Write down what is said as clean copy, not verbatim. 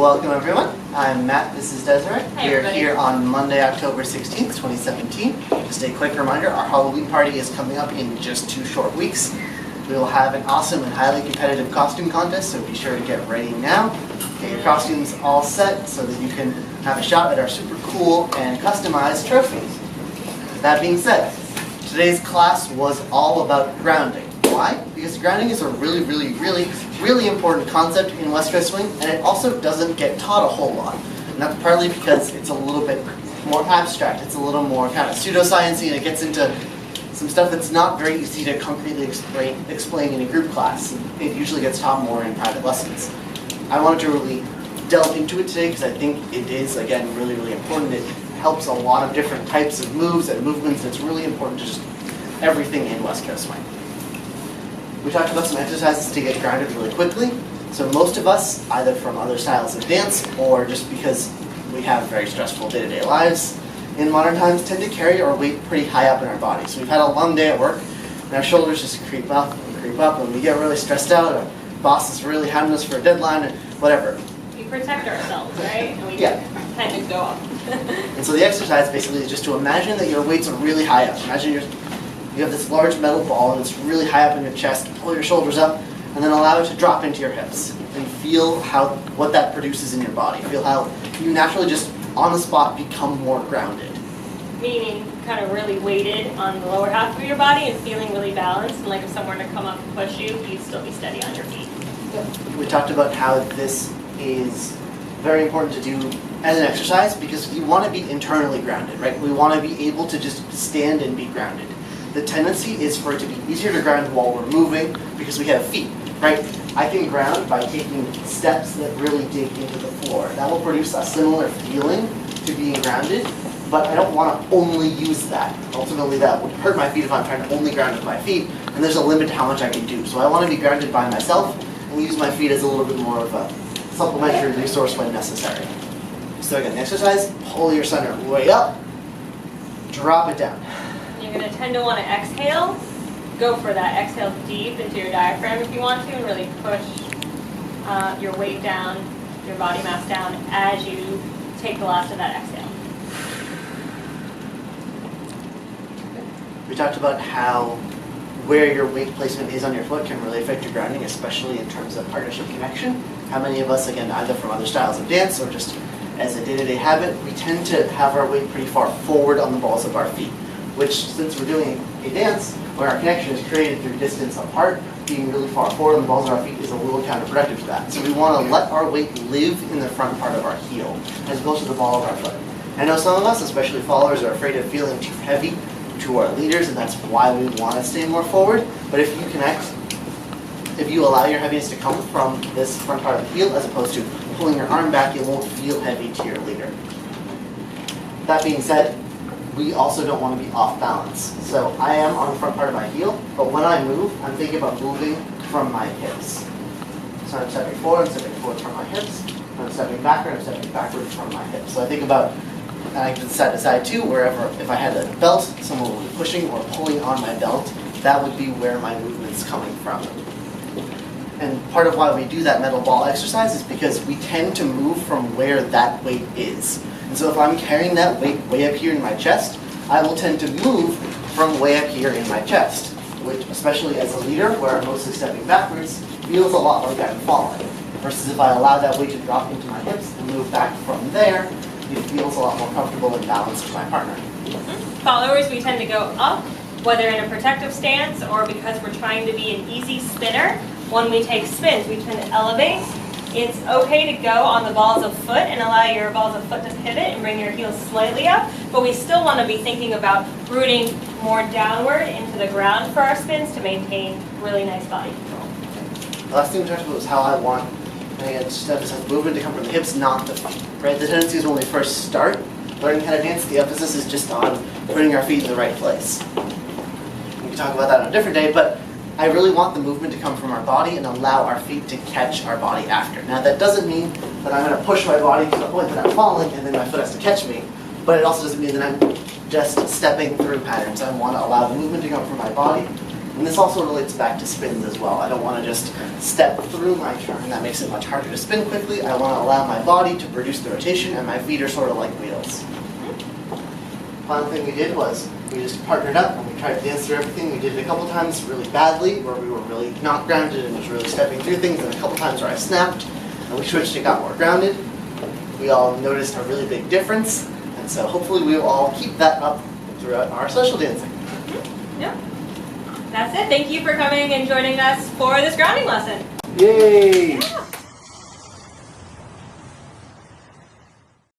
Welcome everyone. I'm Matt, this is Desiree. Hi, We're everybody. here on Monday, October 16th, 2017. Just a quick reminder, our Halloween party is coming up in just 2 short weeks. We will have an awesome and highly competitive costume contest, so be sure to get ready now. Get your costumes all set so that you can have a shot at our super cool and customized trophies. That being said, today's class was all about grounding. Why? Because grounding is a really important concept in West Coast Swing, and it also doesn't get taught a whole lot. And that's partly because it's a little bit more abstract, it's a little more kind of pseudoscience-y, and it gets into some stuff that's not very easy to concretely explain in a group class. It usually gets taught more in private lessons. I wanted to really delve into it today because I think it is, again, really important. It helps a lot of different types of moves and movements. It's really important to just everything in West Coast Swing. We talked about some exercises to get grounded really quickly. So most of us, either from other styles of dance or just because we have very stressful day-to-day lives in modern times, tend to carry our weight pretty high up in our body. So we've had a long day at work, and our shoulders just creep up, and we get really stressed out. Our boss is really hounding us for a deadline, and whatever. We protect ourselves, right? And we tend to go up. And so the exercise basically is just to imagine that your weights are really high up. Imagine you have this large metal ball and it's really high up in your chest. Pull your shoulders up and then allow it to drop into your hips. And feel what that produces in your body. Feel how you naturally just on the spot become more grounded. Meaning kind of really weighted on the lower half of your body and feeling really balanced. And like if someone were to come up and push you, you'd still be steady on your feet. We talked about how this is very important to do as an exercise because we want to be internally grounded, right? We want to be able to just stand and be grounded. The tendency is for it to be easier to ground while we're moving because we have feet, right? I can ground by taking steps that really dig into the floor. That will produce a similar feeling to being grounded, but I don't want to only use that. Ultimately, that would hurt my feet if I'm trying to only ground with my feet, and there's a limit to how much I can do. So I want to be grounded by myself and use my feet as a little bit more of a supplementary resource when necessary. So again, the exercise, pull your center way up, drop it down. You're going to tend to want to exhale. Go for that. Exhale deep into your diaphragm if you want to and really push your weight down, your body mass down as you take the last of that exhale. We talked about how where your weight placement is on your foot can really affect your grounding, especially in terms of partnership connection. How many of us, again, either from other styles of dance or just as a day-to-day habit, we tend to have our weight pretty far forward on the balls of our feet, which, since we're doing a dance where our connection is created through distance apart, being really far forward on the balls of our feet is a little counterproductive to that. So we want to let our weight live in the front part of our heel, as opposed to the ball of our foot. I know some of us, especially followers, are afraid of feeling too heavy to our leaders, and that's why we want to stay more forward. But if you connect, if you allow your heaviness to come from this front part of the heel, as opposed to pulling your arm back, you won't feel heavy to your leader. That being said, we also don't want to be off balance. So I am on the front part of my heel, but when I move, I'm thinking about moving from my hips. So I'm stepping forward from my hips. When I'm stepping backward, I'm stepping backwards from my hips. So I think about, and I can side to side too, wherever, if I had a belt, someone would be pushing or pulling on my belt, that would be where my movement's coming from. And part of why we do that metal ball exercise is because we tend to move from where that weight is. And so if I'm carrying that weight way up here in my chest, I will tend to move from way up here in my chest, which, especially as a leader, where I'm mostly stepping backwards, feels a lot like I'm falling. Versus if I allow that weight to drop into my hips and move back from there, it feels a lot more comfortable and balanced with my partner. Followers, we tend to go up, whether in a protective stance or because we're trying to be an easy spinner. When we take spins, we tend to elevate. It's okay to go on the balls of foot and allow your balls of foot to pivot and bring your heels slightly up, but we still want to be thinking about rooting more downward into the ground for our spins to maintain really nice body control. The last thing we talked about was how I want, and again, just to emphasize, movement to come from the hips, not the feet. Right? The tendency is when we first start learning how to dance, the emphasis is just on putting our feet in the right place. We can talk about that on a different day, but I really want the movement to come from our body and allow our feet to catch our body after. Now that doesn't mean that I'm going to push my body to the point that I'm falling and then my foot has to catch me, but it also doesn't mean that I'm just stepping through patterns. I want to allow the movement to come from my body And this also relates back to spins as well. I don't want to just step through my turn. That makes it much harder to spin quickly. I want to allow my body to produce the rotation, and my feet are sort of like wheels. Final thing we did was we just partnered up and we tried to dance through everything. We did it a couple times really badly where we were really not grounded and was really stepping through things, and a couple times where I snapped and we switched and got more grounded. We all noticed a really big difference, and so hopefully we will all keep that up throughout our social dancing. Yeah. That's it. Thank you for coming and joining us for this grounding lesson. Yay! Yeah.